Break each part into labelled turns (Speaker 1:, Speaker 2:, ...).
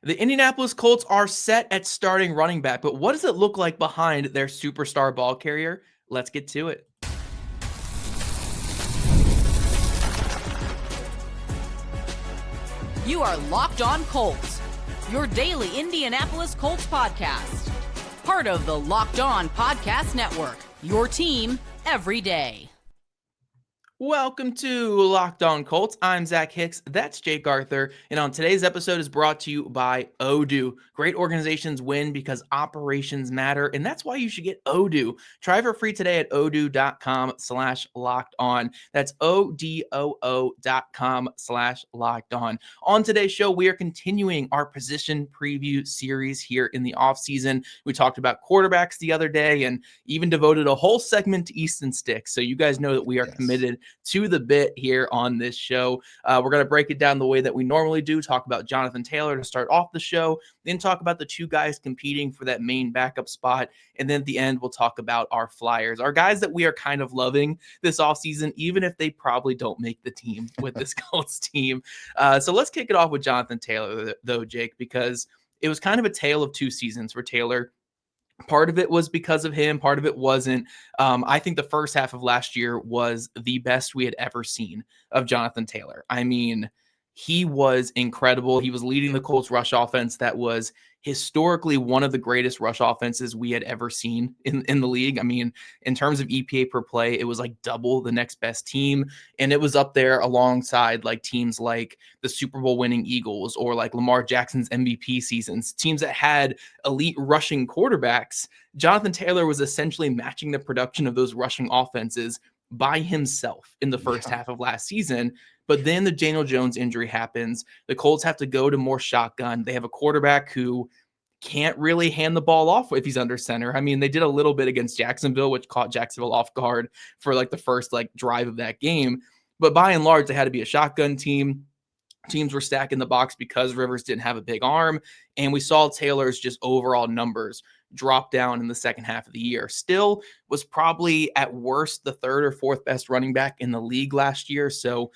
Speaker 1: The Indianapolis Colts are set at starting running back, but what does it look like behind their superstar ball carrier? Let's get to it.
Speaker 2: You are Locked On Colts, your daily Indianapolis Colts podcast. Part of the Locked On Podcast Network, your team every day.
Speaker 1: Welcome to Locked On Colts. I'm Zach Hicks. That's Jake Arthur. And on today's episode is brought to you by Odoo. Great organizations win because operations matter, and that's why you should get Odoo. Try for free today at Odoo.com slash locked on. That's ODOO.com slash locked on. On today's show, we are continuing our position preview series here in the offseason. We talked about quarterbacks the other day and even devoted a whole segment to Easton Stick. So you guys know that we are committed to the bit here on this show. We're going to break it down the way that we normally do, talk about Jonathan Taylor to start off the show, then talk about the two guys competing for that main backup spot, and then at the end, we'll talk about our flyers, our guys that we are kind of loving this offseason, even if they probably don't make the team with this Colts team. So let's kick it off with Jonathan Taylor, though, Jake, because it was kind of a tale of two seasons for Taylor. Part of it was because of him. Part of it wasn't. I think the first half of last year was the best we had ever seen of Jonathan Taylor. I mean, he was incredible. He was leading the Colts rush offense that was historically one of the greatest rush offenses we had ever seen in the league. I mean, in terms of EPA per play, it was like double the next best team. And it was up there alongside like teams like the Super Bowl winning Eagles or like Lamar Jackson's MVP seasons, teams that had elite rushing quarterbacks. Jonathan Taylor was essentially matching the production of those rushing offenses by himself in the first half of last season. But then the Daniel Jones injury happens. The Colts have to go to more shotgun. They have a quarterback who can't really hand the ball off if he's under center. I mean, they did a little bit against Jacksonville, which caught Jacksonville off guard for like the first like drive of that game. But by and large, they had to be a shotgun team. Teams were stacking the box because Rivers didn't have a big arm. And we saw Taylor's just overall numbers drop down in the second half of the year. Still was probably at worst the third or fourth best running back in the league last year. So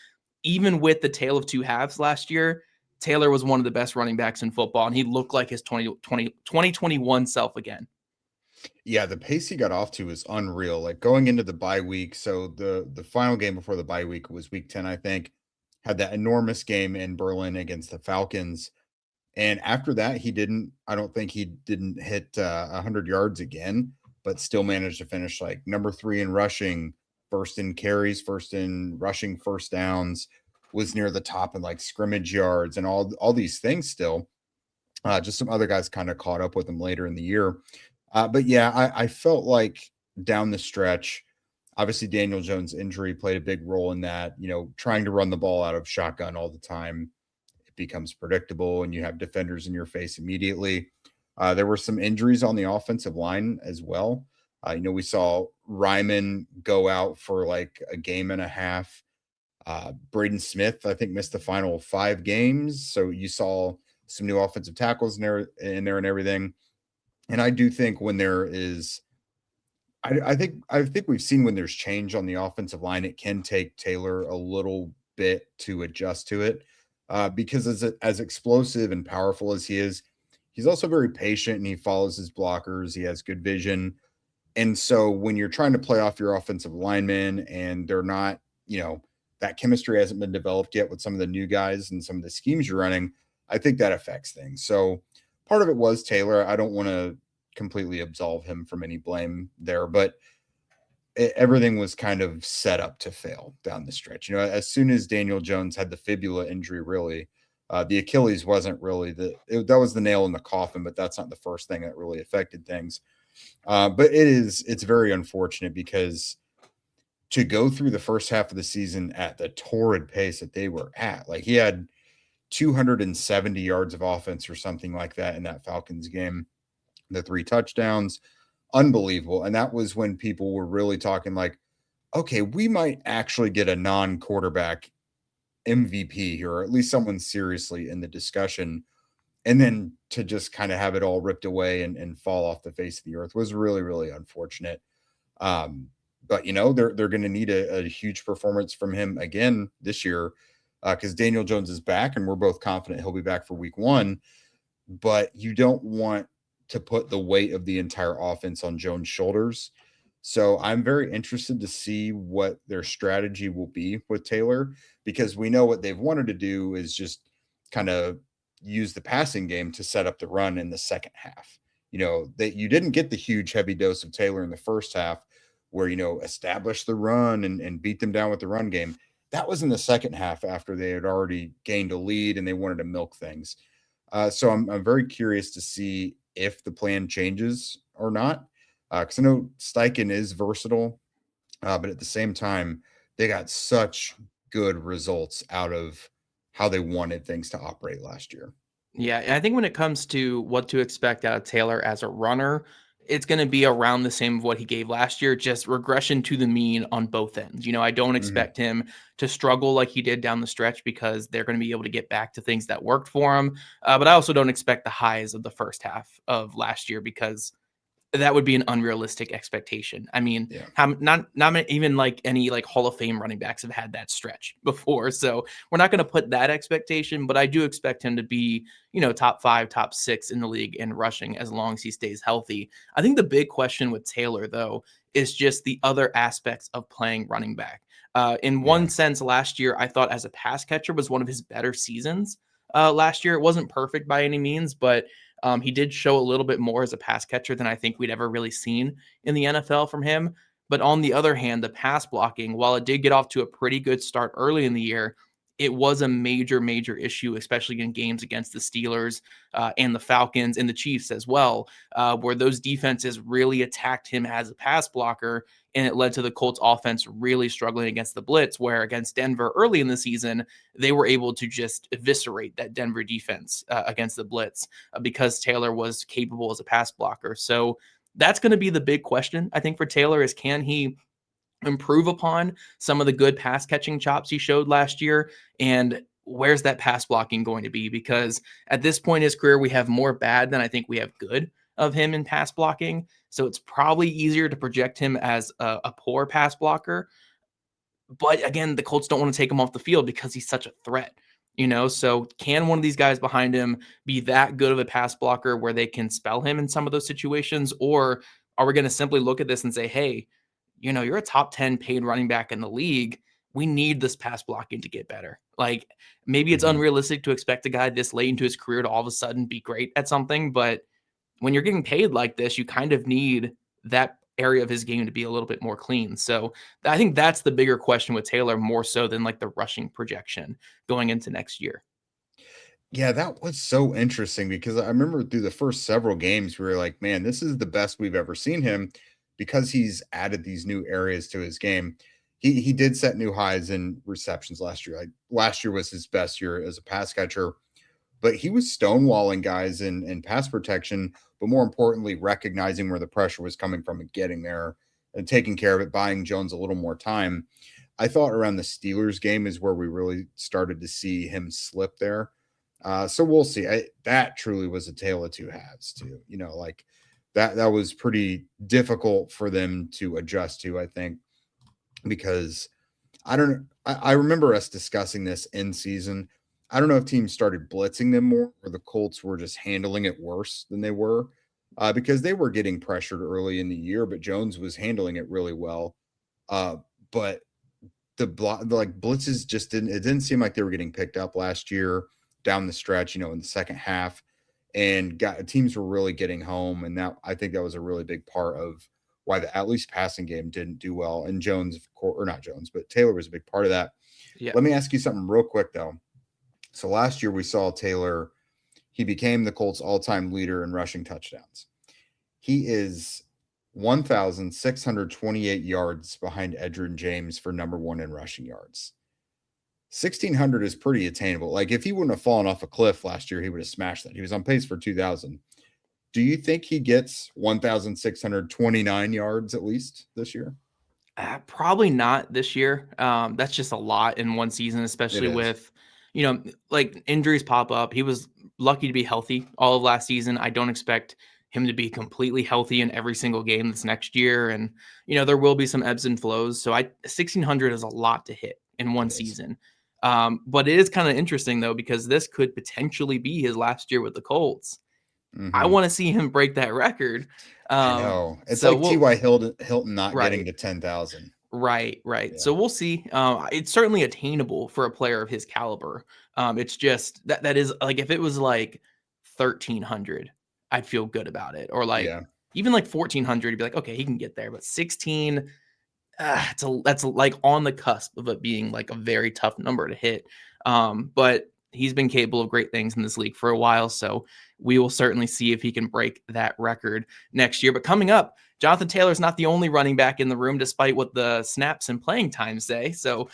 Speaker 1: even with the tale of two halves last year, Taylor was one of the best running backs in football, and he looked like his 2021 self again.
Speaker 3: Yeah, the pace he got off to was unreal. Like going into the bye week, so the final game before the bye week was week 10, I think, had that enormous game in Berlin against the Falcons. And after that, I don't think he didn't hit 100 yards again, but still managed to finish like number 3 in rushing, first in carries, first in rushing first downs, was near the top in like scrimmage yards and all these things still. Just some other guys kind of caught up with him later in the year. But yeah, I felt like down the stretch, obviously Daniel Jones' injury played a big role in that. You know, trying to run the ball out of shotgun all the time, it becomes predictable and you have defenders in your face immediately. There were some injuries on the offensive line as well. We saw Ryman go out for like a game and a half. Braden Smith, I think, missed the final 5 games. So you saw some new offensive tackles in there and everything. And I do think when there is, I think we've seen when there's change on the offensive line, it can take Taylor a little bit to adjust to it. Because as explosive and powerful as he is, he's also very patient and he follows his blockers. He has good vision. And so when you're trying to play off your offensive linemen and they're not, that chemistry hasn't been developed yet with some of the new guys and some of the schemes you're running, I think that affects things. So part of it was Taylor. I don't want to completely absolve him from any blame there, but everything was kind of set up to fail down the stretch. As soon as Daniel Jones had the fibula injury, really, the Achilles wasn't really that was the nail in the coffin, but that's not the first thing that really affected things. But it's very unfortunate because to go through the first half of the season at the torrid pace that they were at, like he had 270 yards of offense or something like that in that Falcons game, the 3 touchdowns, unbelievable. And that was when people were really talking like, okay, we might actually get a non-quarterback MVP here, or at least someone seriously in the discussion. And then to just kind of have it all ripped away and fall off the face of the earth was really, really unfortunate. But, they're going to need a huge performance from him again this year because Daniel Jones is back and we're both confident he'll be back for week 1. but you don't want to put the weight of the entire offense on Jones' shoulders. So I'm very interested to see what their strategy will be with Taylor, because we know what they've wanted to do is just kind of use the passing game to set up the run in the second half. That you didn't get the huge heavy dose of Taylor in the first half where, establish the run and beat them down with the run game. That was in the second half after they had already gained a lead and they wanted to milk things. So I'm very curious to see if the plan changes or not, because I know Steichen is versatile, but at the same time, they got such good results out of how they wanted things to operate last year.
Speaker 1: Yeah, and I think when it comes to what to expect out of Taylor as a runner, it's going to be around the same of what he gave last year, just regression to the mean on both ends. I don't
Speaker 3: Mhm.
Speaker 1: expect him to struggle like he did down the stretch because they're going to be able to get back to things that worked for him. But I also don't expect the highs of the first half of last year because that would be an unrealistic expectation. I mean,
Speaker 3: Yeah.
Speaker 1: not even like any like Hall of Fame running backs have had that stretch before. So we're not going to put that expectation, but I do expect him to be, top 5, top 6 in the league in rushing as long as he stays healthy. I think the big question with Taylor though is just the other aspects of playing running back. In
Speaker 3: Yeah.
Speaker 1: one sense, last year I thought as a pass catcher was one of his better seasons. Last year it wasn't perfect by any means, but he did show a little bit more as a pass catcher than I think we'd ever really seen in the NFL from him. But on the other hand, the pass blocking, while it did get off to a pretty good start early in the year, it was a major, major issue, especially in games against the Steelers and the Falcons and the Chiefs as well, where those defenses really attacked him as a pass blocker. And it led to the Colts offense really struggling against the blitz, where against Denver early in the season, they were able to just eviscerate that Denver defense against the blitz because Taylor was capable as a pass blocker. So that's going to be the big question, I think, for Taylor is can he improve upon some of the good pass catching chops he showed last year? And where's that pass blocking going to be? Because at this point in his career, we have more bad than I think we have good of him in pass blocking. So it's probably easier to project him as a poor pass blocker. But again, the Colts don't want to take him off the field because he's such a threat. So can one of these guys behind him be that good of a pass blocker where they can spell him in some of those situations? Or are we going to simply look at this and say, hey, you're a top 10 paid running back in the league. We need this pass blocking to get better. Like maybe it's
Speaker 3: Mhm.
Speaker 1: unrealistic to expect a guy this late into his career to all of a sudden be great at something, but when you're getting paid like this, you kind of need that area of his game to be a little bit more clean. So I think that's the bigger question with Taylor more so than like the rushing projection going into next year.
Speaker 3: Yeah, that was so interesting because I remember through the first several games, we were like, man, this is the best we've ever seen him because he's added these new areas to his game. He did set new highs in receptions last year. Like last year was his best year as a pass catcher, but he was stonewalling guys in pass protection, but more importantly, recognizing where the pressure was coming from and getting there and taking care of it, buying Jones a little more time. I thought around the Steelers game is where we really started to see him slip there. So we'll see. That truly was a tale of two halves, too. Like that was pretty difficult for them to adjust to, I think, because I remember us discussing this in season. I don't know if teams started blitzing them more or the Colts were just handling it worse than they were, because they were getting pressured early in the year, but Jones was handling it really well. But like blitzes just didn't seem like they were getting picked up last year down the stretch, in the second half, and teams were really getting home. And that I think that was a really big part of why the at least passing game didn't do well. And Jones, of course, or not Jones, but Taylor was a big part of that.
Speaker 1: Yeah.
Speaker 3: Let me ask you something real quick though. So last year we saw Taylor, he became the Colts all-time leader in rushing touchdowns. He is 1,628 yards behind Edgerrin James for number one in rushing yards. 1,600 is pretty attainable. Like if he wouldn't have fallen off a cliff last year, he would have smashed that. He was on pace for 2,000. Do you think he gets 1,629 yards at least this year?
Speaker 1: Probably not this year. That's just a lot in one season,
Speaker 3: It
Speaker 1: especially
Speaker 3: is.
Speaker 1: with, like injuries pop up. He was lucky to be healthy all of last season. I don't expect him to be completely healthy in every single game this next year. And, there will be some ebbs and flows. So 1,600 is a lot to hit in one
Speaker 3: It is.
Speaker 1: season. But it is kind of interesting, though, because this could potentially be his last year with the Colts. I
Speaker 3: Mhm.
Speaker 1: want to see him break that record.
Speaker 3: I know. It's
Speaker 1: So
Speaker 3: like
Speaker 1: we'll
Speaker 3: T.Y. Hilton not getting
Speaker 1: right.
Speaker 3: to 10,000.
Speaker 1: Right.
Speaker 3: Yeah.
Speaker 1: So we'll see. It's certainly attainable for a player of his caliber. It's just that is like if it was like 1,300, I'd feel good about it. Or like
Speaker 3: Yeah.
Speaker 1: even like 1,400, you'd be like, okay, he can get there. But 16, that's like on the cusp of it being like a very tough number to hit. But he's been capable of great things in this league for a while, so we will certainly see if he can break that record next year. But coming up, Jonathan Taylor's not the only running back in the room, despite what the snaps and playing time say. So,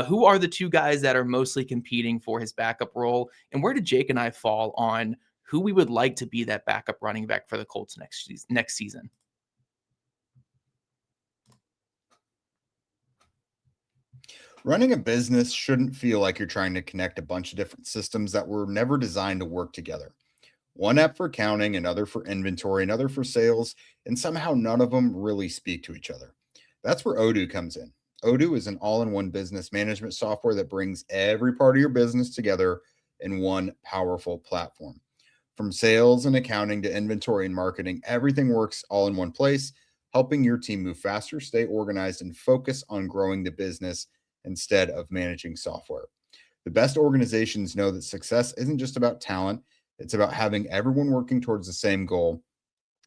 Speaker 1: who are the two guys that are mostly competing for his backup role, and where did Jake and I fall on who we would like to be that backup running back for the Colts next season?
Speaker 3: Running a business shouldn't feel like you're trying to connect a bunch of different systems that were never designed to work together. One app for accounting, another for inventory, another for sales, and somehow none of them really speak to each other. That's where Odoo comes in. Odoo is an all in one business management software that brings every part of your business together in one powerful platform. From sales and accounting to inventory and marketing, everything works all in one place, helping your team move faster, stay organized, and focus on growing the business instead of managing software. The best organizations know that success isn't just about talent, it's about having everyone working towards the same goal.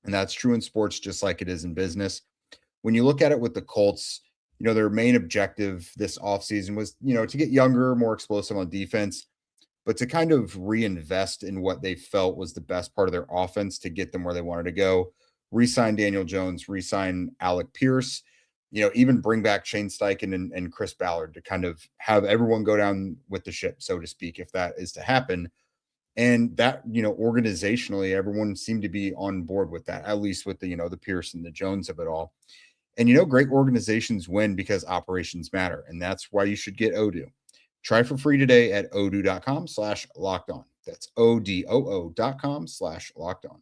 Speaker 3: And that's true in sports just like it is in business. When you look at it with the Colts, their main objective this offseason was, to get younger, more explosive on defense, but to kind of reinvest in what they felt was the best part of their offense to get them where they wanted to go. Resign Daniel Jones, resign Alec Pierce, even bring back Shane Steichen and Chris Ballard to kind of have everyone go down with the ship, so to speak, if that is to happen. And that, organizationally, everyone seemed to be on board with that, at least with the Pierce and the Jones of it all. And, great organizations win because operations matter. And that's why you should get Odoo. Try for free today at Odoo.com slash locked on. That's ODOO.com slash locked on.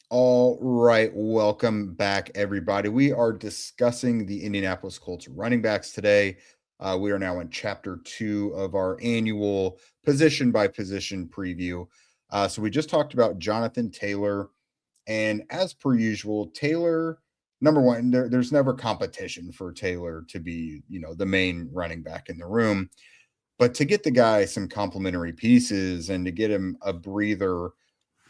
Speaker 3: All right. Welcome back, everybody. We are discussing the Indianapolis Colts running backs today. We are now in chapter 2 of our annual position by position preview. So we just talked about Jonathan Taylor. And as per usual, Taylor, number one, there's never competition for Taylor to be, the main running back in the room. But to get the guy some complementary pieces and to get him a breather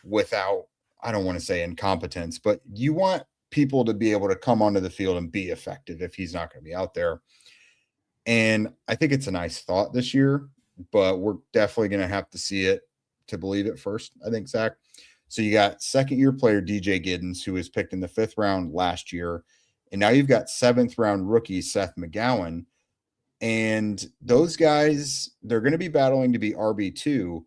Speaker 3: without, I don't want to say incompetence, but you want people to be able to come onto the field and be effective if he's not going to be out there. And I think it's a nice thought this year, but we're definitely going to have to see it to believe it first, I think, Zach. So you got second-year player DJ Giddens, who was picked in the 5th round last year. And now you've got 7th-round rookie Seth McGowan. And those guys, they're going to be battling to be RB2,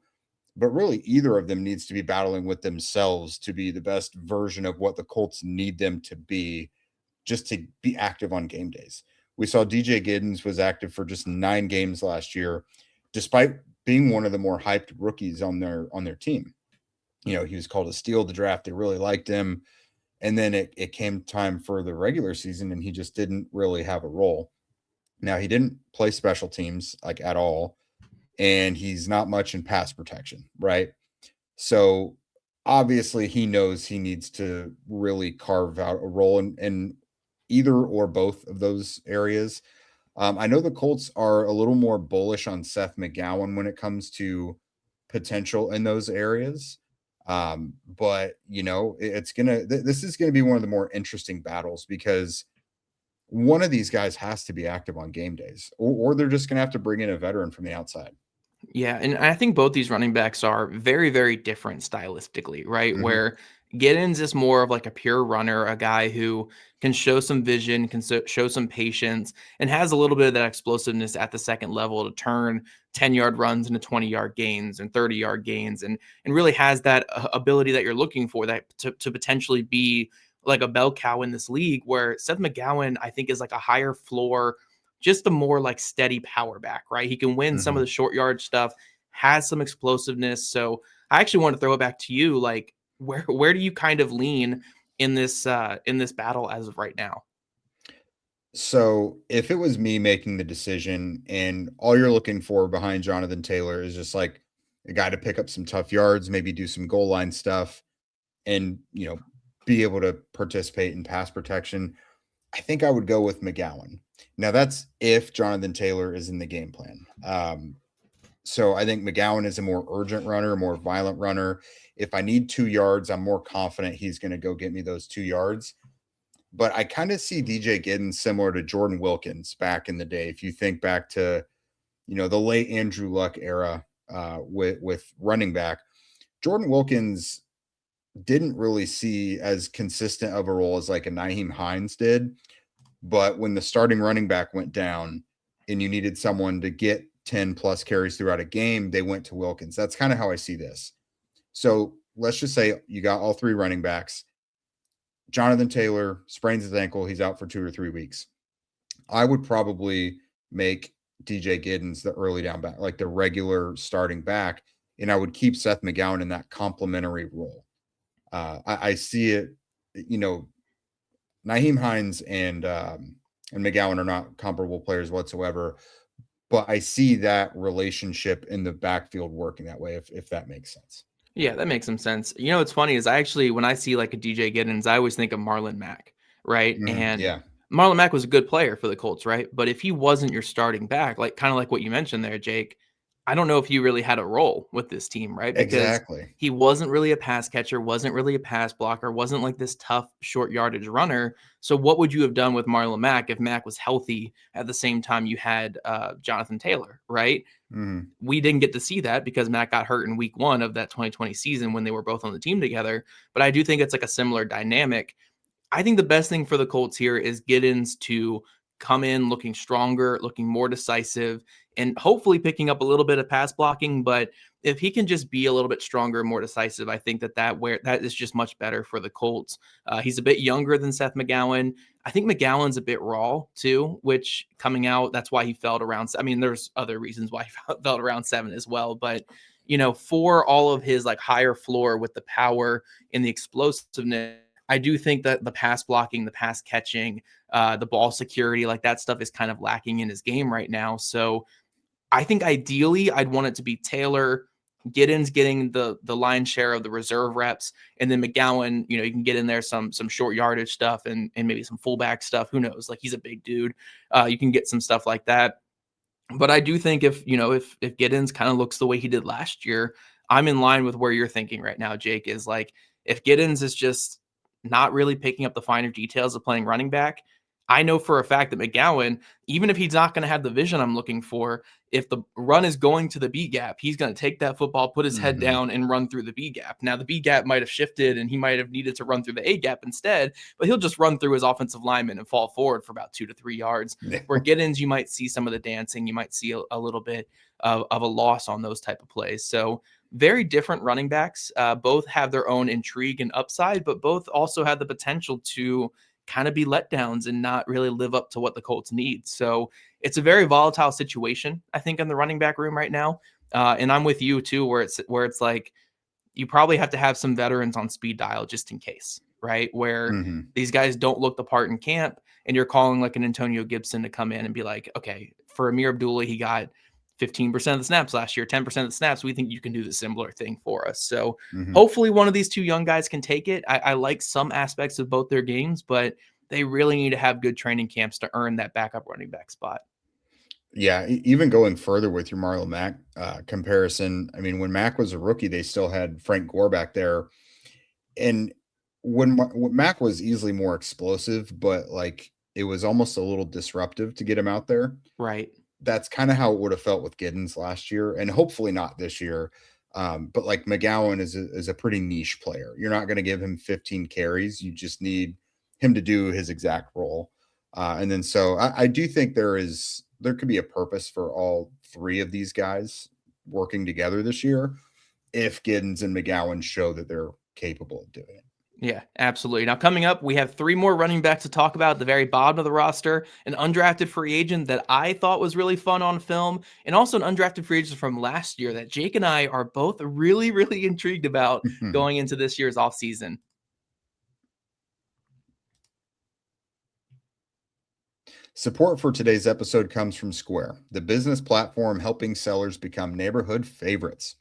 Speaker 3: but really either of them needs to be battling with themselves to be the best version of what the Colts need them to be just to be active on game days. We saw DJ Giddens was active for just 9 games last year, despite being one of the more hyped rookies on their team. He was called a steal of the draft. They really liked him. And then it came time for the regular season, and he just didn't really have a role. Now, he didn't play special teams like at all, and he's not much in pass protection, right? So obviously he knows he needs to really carve out a role in either or both of those areas. I know the Colts are a little more bullish on Seth McGowan when it comes to potential in those areas. But this is gonna be one of the more interesting battles because one of these guys has to be active on game days, or they're just gonna have to bring in a veteran from the outside.
Speaker 1: Yeah, and I think both these running backs are very, very different stylistically, right?
Speaker 3: Mhm.
Speaker 1: Where Giddens is more of like a pure runner, a guy who can show some vision, can show some patience, and has a little bit of that explosiveness at the second level to turn 10-yard runs into 20-yard gains and 30-yard gains, and really has that ability that you're looking for that to potentially be like a bell cow in this league. Where Seth McGowan, I think, is like a higher floor, just a more like steady power back, right? He can win some of
Speaker 3: Mhm.
Speaker 1: the short yard stuff, has some explosiveness. So I actually want to throw it back to you. Like, where do you kind of lean in this battle as of right now?
Speaker 3: So if it was me making the decision and all you're looking for behind Jonathan Taylor is just like a guy to pick up some tough yards, maybe do some goal line stuff and, be able to participate in pass protection, I think I would go with McGowan. Now that's if Jonathan Taylor is in the game plan. So I think McGowan is a more urgent runner, more violent runner. If I need 2 yards, I'm more confident he's going to go get me those 2 yards. But I kind of see DJ Giddens similar to Jordan Wilkins back in the day. If you think back to, the late Andrew Luck era with running back, Jordan Wilkins didn't really see as consistent of a role as like a Nyheim Hines did. But when the starting running back went down and you needed someone to get 10 plus carries throughout a game, they went to Wilkins. That's kind of how I see this. So let's just say you got all three running backs. Jonathan Taylor sprains his ankle. He's out for 2 or 3 weeks. I would probably make DJ Giddens the early down back, like the regular starting back, and I would keep Seth McGowan in that complementary role. I see it, Nyheim Hines and McGowan are not comparable players whatsoever, but I see that relationship in the backfield working that way, if that makes sense.
Speaker 1: Yeah, that makes some sense. What's funny is when I see like a DJ Giddens, I always think of Marlon Mack, right? And
Speaker 3: Yeah,
Speaker 1: Marlon Mack was a good player for the Colts, right? But if he wasn't your starting back, like kind of like what you mentioned there, Jake, I don't know if he really had a role with this team, right? Because
Speaker 3: exactly.
Speaker 1: he wasn't really a pass catcher, wasn't really a pass blocker, wasn't like this tough short yardage runner. So what would you have done with Marlon Mack if Mack was healthy at the same time you had Jonathan Taylor, right?
Speaker 3: Mm-hmm.
Speaker 1: We didn't get to see that because Matt got hurt in week 1 of that 2020 season when they were both on the team together. But I do think it's like a similar dynamic. I think the best thing for the Colts here is Giddens to come in looking stronger, looking more decisive, and hopefully picking up a little bit of pass blocking. But if he can just be a little bit stronger, more decisive, I think that is just much better for the Colts. He's a bit younger than Seth McGowan. I think McGowan's a bit raw too, which coming out, that's why he fell to round. I mean, there's other reasons why he fell to round 7 as well. But for all of his like higher floor with the power and the explosiveness, I do think that the pass blocking, the pass catching, the ball security, like that stuff is kind of lacking in his game right now. So I think ideally I'd want it to be Taylor, Giddens getting the lion's share of the reserve reps, and then McGowan, you can get in there some short yardage stuff and maybe some fullback stuff. Who knows? Like he's a big dude. You can get some stuff like that. But I do think if Giddens kind of looks the way he did last year, I'm in line with where you're thinking right now, Jake, is like if Giddens is just not really picking up the finer details of playing running back, I know for a fact that McGowan, even if he's not going to have the vision I'm looking for, if the run is going to the B gap, he's going to take that football, put his head
Speaker 3: Mm-hmm.
Speaker 1: down and run through the B gap. Now the B gap might have shifted and he might have needed to run through the A gap instead, but he'll just run through his offensive lineman and fall forward for about 2 to 3 yards.
Speaker 3: Yeah.
Speaker 1: Where Giddens, you might see some of the dancing, you might see a little bit of a loss on those type of plays. So very different running backs. Both have their own intrigue and upside, but both also have the potential to kind of be letdowns and not really live up to what the Colts need. So it's a very volatile situation, I think, in the running back room right now. And I'm with you too, where it's like you probably have to have some veterans on speed dial just in case, right? Where
Speaker 3: Mm-hmm.
Speaker 1: these guys don't look the part in camp, and you're calling like an Antonio Gibson to come in and be like, okay, for Amir Abdullah, he got 15% of the snaps last year, 10% of the snaps. We think you can do the similar thing for us. So
Speaker 3: Mm-hmm.
Speaker 1: hopefully one of these two young guys can take it. I like some aspects of both their games, but they really need to have good training camps to earn that backup running back spot.
Speaker 3: Yeah, even going further with your Marlon Mack comparison, I mean, when Mack was a rookie, they still had Frank Gore back there, and when Mack was easily more explosive, but like it was almost a little disruptive to get him out there.
Speaker 1: Right.
Speaker 3: That's kind of how it would have felt with Giddens last year, and hopefully not this year. But like McGowan is a pretty niche player. You're not going to give him 15 carries. You just need him to do his exact role. And then so I do think there could be a purpose for all three of these guys working together this year if Giddens and McGowan show that they're capable of doing it.
Speaker 1: Yeah, absolutely. Now, coming up, we have 3 more running backs to talk about at the very bottom of the roster. An undrafted free agent that I thought was really fun on film, and also an undrafted free agent from last year that Jake and I are both really, really intrigued about going into this year's offseason.
Speaker 3: Support for today's episode comes from Square, the business platform helping sellers become neighborhood favorites.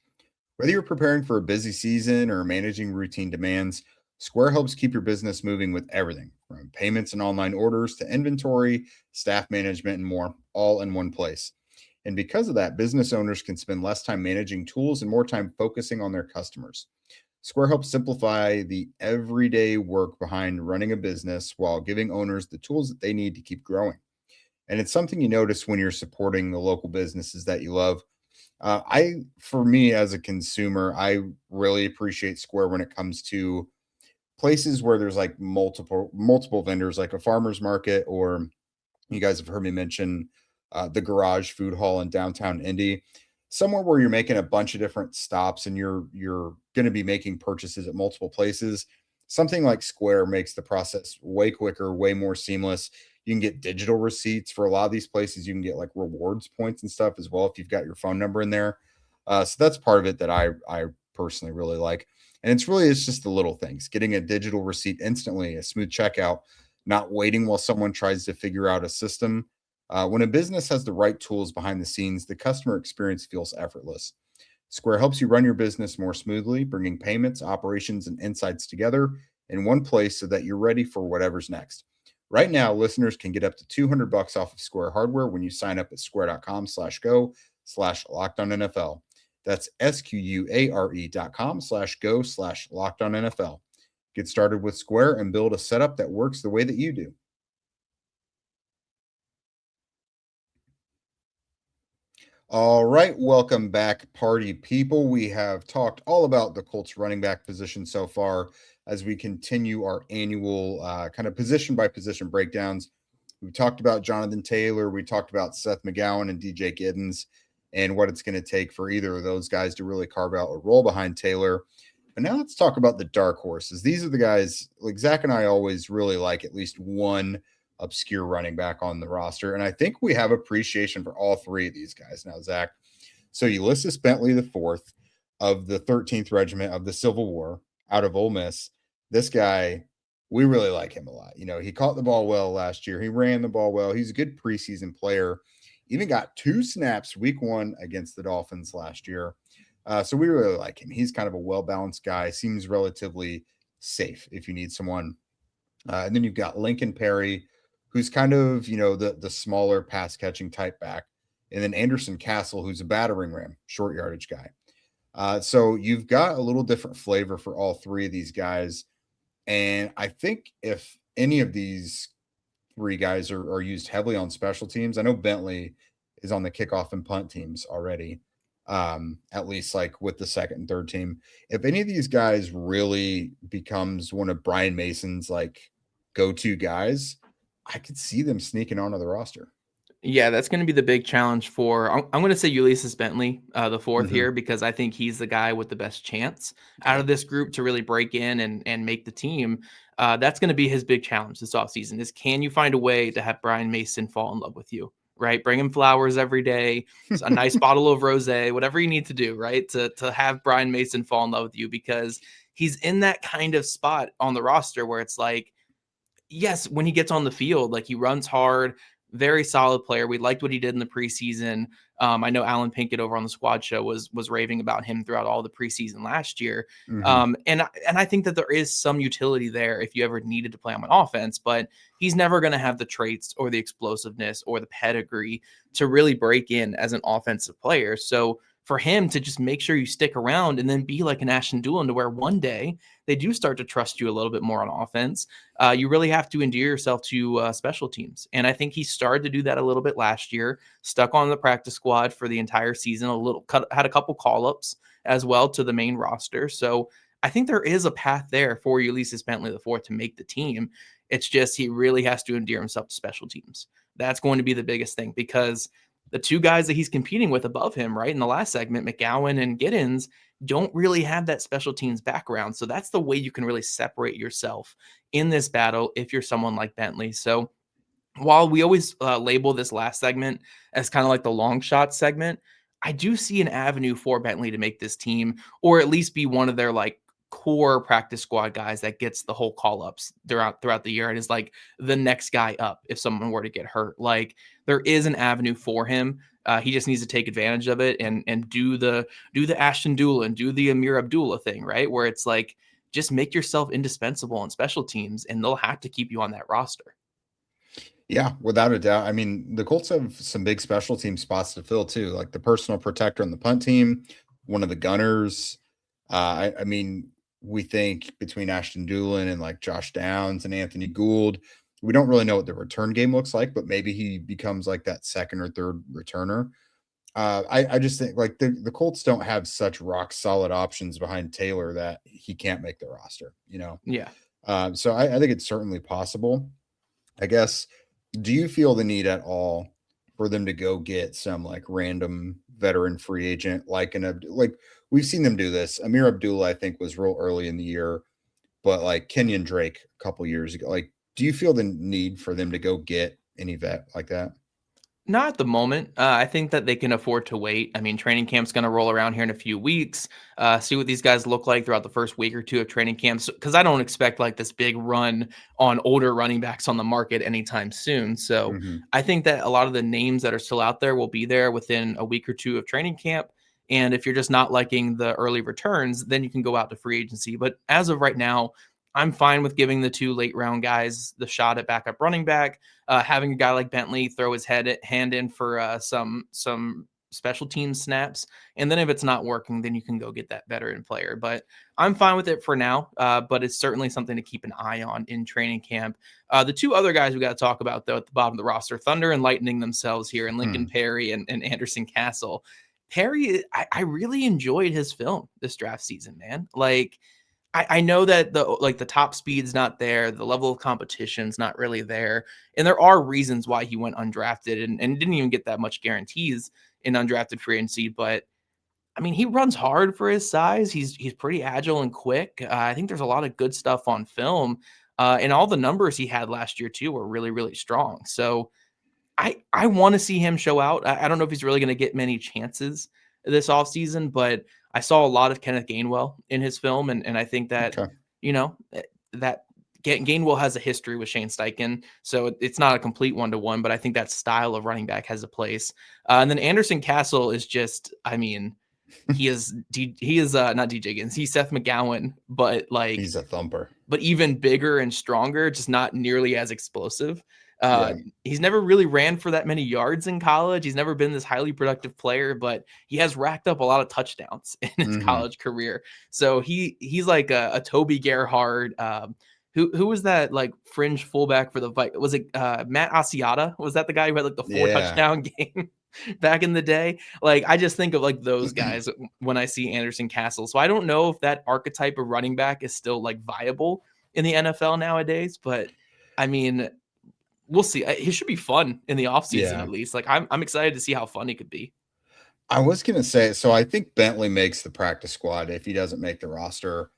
Speaker 3: Whether you're preparing for a busy season or managing routine demands, Square helps keep your business moving with everything from payments and online orders to inventory, staff management, and more, all in one place. And because of that, business owners can spend less time managing tools and more time focusing on their customers. Square helps simplify the everyday work behind running a business while giving owners the tools that they need to keep growing. And it's something you notice when you're supporting the local businesses that you love. For me as a consumer, I really appreciate Square when it comes to places where there's like multiple vendors, like a farmer's market, or you guys have heard me mention the Garage Food Hall in downtown Indy, somewhere where you're making a bunch of different stops and you're going to be making purchases at multiple places. Something like Square makes the process way quicker, way more seamless. You can get digital receipts for a lot of these places. You can get like rewards points and stuff as well if you've got your phone number in there. So that's part of it that I personally really like. And it's just the little things, getting a digital receipt instantly, a smooth checkout, not waiting while someone tries to figure out a system. When a business has the right tools behind the scenes, the customer experience feels effortless. Square helps you run your business more smoothly, bringing payments, operations, and insights together in one place so that you're ready for whatever's next. Right now, listeners can get up to $200 off of Square hardware when you sign up at square.com/go/lockedonnfl. That's SQUARE.com/go/lockedonnfl. Get started with Square and build a setup that works the way that you do. All right, welcome back, party people. We have talked all about the Colts running back position so far as we continue our annual kind of position by position breakdowns. We talked about Jonathan Taylor. We talked about Seth McGowan and DJ Giddens and what it's going to take for either of those guys to really carve out a role behind Taylor. But now let's talk about the dark horses. These are the guys, like Zach and I always really like at least one obscure running back on the roster. And I think we have appreciation for all three of these guys now, Zach. So Ulysses Bentley IV of the 13th Regiment of the Civil War out of Ole Miss. This guy, we really like him a lot. You know, he caught the ball well last year. He ran the ball well. He's a good preseason player. Even got 2 snaps week 1 against the Dolphins last year. So we really like him. He's kind of a well-balanced guy. Seems relatively safe if you need someone. And then you've got Lincoln Pare, who's kind of, you know, the smaller pass catching type back. And then Anderson Castle, who's a battering ram, short yardage guy. So you've got a little different flavor for all three of these guys. And I think if any of these three guys are used heavily on special teams, I know Bentley is on the kickoff and punt teams already, at least like with the second and third team. If any of these guys really becomes one of Brian Mason's like go-to guys, I could see them sneaking onto the roster.
Speaker 1: Yeah, that's going to be the big challenge for, I'm going to say Ulysses Bentley, the fourth here, because I think he's the guy with the best chance out of this group to really break in and make the team. That's going to be his big challenge this offseason is, can you find a way to have Brian Mason fall in love with you, right? Bring him flowers every day, a nice bottle of rosé, whatever you need to do, right? To have Brian Mason fall in love with you, because he's in that kind of spot on the roster where it's like, yes, when he gets on the field, like he runs hard, very solid player. We liked what he did in the preseason. I know Alan Pinkett over on the Squad Show was raving about him throughout all the preseason last year. And I think that there is some utility there if you ever needed to play on an offense, but he's never going to have the traits or the explosiveness or the pedigree to really break in as an offensive player. So for him to just make sure you stick around and then be like an Ashton Doolin, to where one day they do start to trust you a little bit more on offense, you really have to endear yourself to special teams. And I think he started to do that a little bit last year, stuck on the practice squad for the entire season, had a couple call-ups as well to the main roster. So I think there is a path there for Ulysses Bentley IV to make the team. It's just he really has to endear himself to special teams. That's going to be the biggest thing, because the two guys that he's competing with above him, right, in the last segment, McGowan and Giddens, don't really have that special teams background. So that's the way you can really separate yourself in this battle if you're someone like Bentley. So while we always label this last segment as kind of like the long shot segment, I do see an avenue for Bentley to make this team, or at least be one of their like core practice squad guys that gets the whole call ups throughout the year and is like the next guy up if someone were to get hurt. Like there is an avenue for him. He just needs to take advantage of it and do the Ashton Dula and do the Amir Abdullah thing, right? Where it's like just make yourself indispensable on special teams, and they'll have to keep you on that roster.
Speaker 3: Yeah, without a doubt. I mean, the Colts have some big special team spots to fill too, like the personal protector on the punt team, one of the gunners. I mean, we think between Ashton Doolin and like Josh Downs and Anthony Gould, we don't really know what the return game looks like, but maybe he becomes like that second or third returner. I just think like the Colts don't have such rock solid options behind Taylor that he can't make the roster, you know?
Speaker 1: Yeah.
Speaker 3: So I think it's certainly possible. I guess, do you feel the need at all for them to go get some like random veteran free agent, like like we've seen them do this? Amir Abdullah, I think, was real early in the year, but like Kenyon Drake a couple years ago. Like, do you feel the need for them to go get any vet like that?
Speaker 1: Not at the moment. I think that they can afford to wait. I mean, training camp's going to roll around here in a few weeks. See what these guys look like throughout the first week or two of training camps, because I don't expect like this big run on older running backs on the market anytime soon. So I think that a lot of the names that are still out there will be there within a week or two of training camp. And if you're just not liking the early returns, then you can go out to free agency. But as of right now, I'm fine with giving the 2 late round guys the shot at backup running back, having a guy like Bentley throw his hand in for some special team snaps. And then if it's not working, then you can go get that veteran player. But I'm fine with it for now, but it's certainly something to keep an eye on in training camp. The 2 other guys we got to talk about, though, at the bottom of the roster, Thunder enlightening themselves here, and Lincoln Pare and Anderson Castle. Pare, I really enjoyed his film this draft season, man. Like, I know that the top speed's not there, the level of competition's not really there, and there are reasons why he went undrafted and didn't even get that much guarantees in undrafted free agency. But I mean, he runs hard for his size. He's pretty agile and quick. I think there's a lot of good stuff on film, and all the numbers he had last year too were really, really strong. So I want to see him show out. I don't know if he's really going to get many chances this offseason, but I saw a lot of Kenneth Gainwell in his film, and I think that, that Gainwell has a history with Shane Steichen, so it's not a complete one-to-one, but I think that style of running back has a place. And then Anderson Castle is just, I mean, he is not DJ Giddens, he's Seth McGowan, but like
Speaker 3: he's a thumper,
Speaker 1: but even bigger and stronger, just not nearly as explosive.
Speaker 3: Yeah.
Speaker 1: He's never really ran for that many yards in college. He's never been this highly productive player, but he has racked up a lot touchdowns in his college career. So he's like a Toby Gerhard. Who was that like fringe fullback for the Vikings? Was it Matt Asiata? Was that the guy who had like the 4 touchdown game back in the day? Like, I just think of like those guys when I see Anderson Castle. So I don't know if that archetype of running back is still like viable in the NFL nowadays, but I mean, we'll see. He should be fun in the offseason, at least. Like, I'm excited to see how fun he could be.
Speaker 3: I was going to say, so I think Bentley makes the practice squad if he doesn't make the roster.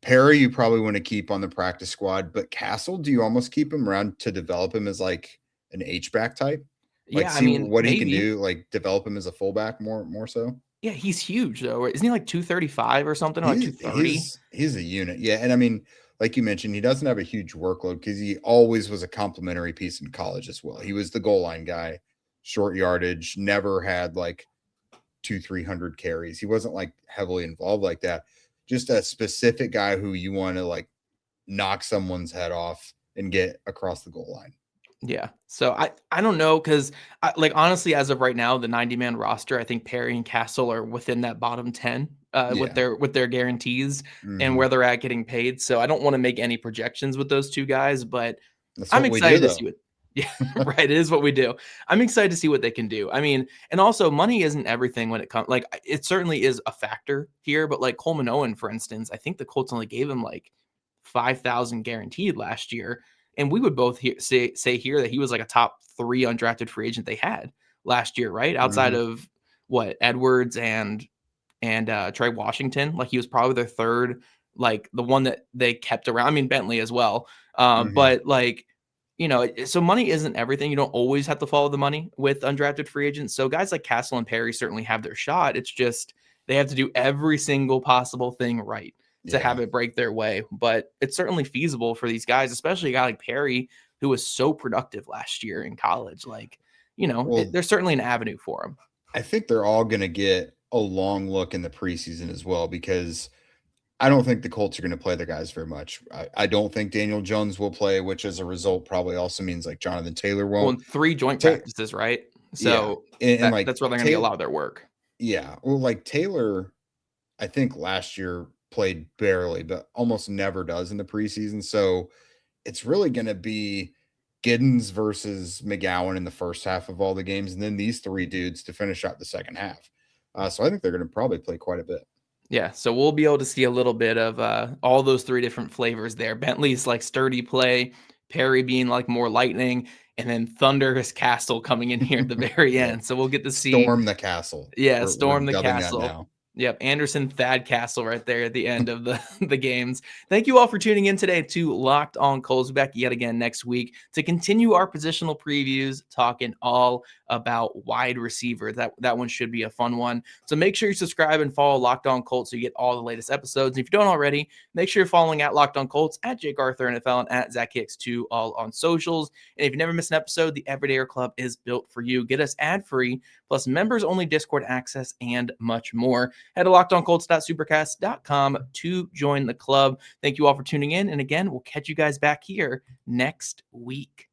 Speaker 3: Pare, you probably want to keep on the practice squad, but Castle, do you almost keep him around to develop him as like an H-back type? Like,
Speaker 1: I mean,
Speaker 3: what he can do, like develop him as a fullback more so?
Speaker 1: Yeah, he's huge, though. Isn't he like 235 or something? Or like 230?
Speaker 3: He's a unit. Yeah, and I mean, like you mentioned, he doesn't have a huge workload because he always was a complimentary piece in college as well. He was the goal line guy, short yardage, never had like 200-300 carries. He wasn't like heavily involved like that. Just a specific guy who you want to like knock someone's head off and get across the goal line.
Speaker 1: Yeah. So I don't know, because like honestly, as of right now, the 90-man roster, I think Pare and Castle are within that bottom 10 with their guarantees and where they're at getting paid. So I don't want to make any projections with those 2 guys, but I'm excited to see what. Yeah, right. It is what we do. I'm excited to see what they can do. I mean, and also money isn't everything when it comes. Like, it certainly is a factor here, but like Coleman Owen, for instance, I think the Colts only gave him like 5,000 guaranteed last year. And we would both say here that he was like a top 3 undrafted free agent they had last year, right? Outside of what, Edwards and Trey Washington. Like, he was probably their third, like the one that they kept around. I mean, Bentley as well. But like, you know, so money isn't everything. You don't always have to follow the money with undrafted free agents. So guys like Castle and Pare certainly have their shot. It's just they have to do every single possible thing right. to have
Speaker 3: Yeah.
Speaker 1: it break their way. But it's certainly feasible for these guys, especially a guy like Pare, who was so productive last year in college. Like,
Speaker 3: Well,
Speaker 1: there's certainly an avenue for him.
Speaker 3: I think they're all going to get a long look in the preseason as well, because I don't think the Colts are going to play their guys very much. I don't think Daniel Jones will play, which as a result probably also means like Jonathan Taylor
Speaker 1: Well,
Speaker 3: won't.
Speaker 1: in 3 joint
Speaker 3: Ta-
Speaker 1: practices, right?
Speaker 3: yeah.
Speaker 1: So
Speaker 3: And like
Speaker 1: that's where they're going to get a
Speaker 3: Taylor,
Speaker 1: lot of their work.
Speaker 3: yeah. Well, like Taylor, I think last year played barely, but almost never does in the preseason. So it's really going to be Giddens versus McGowan in the first half of all the games, and then these 3 dudes to finish out the second half. So I think they're going to probably play quite a bit.
Speaker 1: Yeah, so we'll be able to see a little bit of all those 3 different flavors there. Bentley's like sturdy play, Pare being like more lightning, and then Thunderous Castle coming in here at the very
Speaker 3: Yeah.
Speaker 1: end. So we'll get to see,
Speaker 3: Storm the castle.
Speaker 1: yeah,
Speaker 3: We're
Speaker 1: storm the
Speaker 3: dubbing that
Speaker 1: castle.
Speaker 3: now.
Speaker 1: Yep, Anderson Thad Castle right there at the end of the games. Thank you all for tuning in today to Locked On Colts. Back yet again next week to continue our positional previews, talking all about wide receiver. That one should be a fun one. So make sure you subscribe and follow Locked On Colts so you get all the latest episodes. And if you don't already, make sure you're following at Locked On Colts, at Jake Arthur NFL, and at ZachX2, all on socials. And if you never miss an episode, the Everydayer Club is built for you. Get us ad-free, plus members-only Discord access, and much more. Head to lockedoncolts.supercast.com to join the club. Thank you all for tuning in. And again, we'll catch you guys back here next week.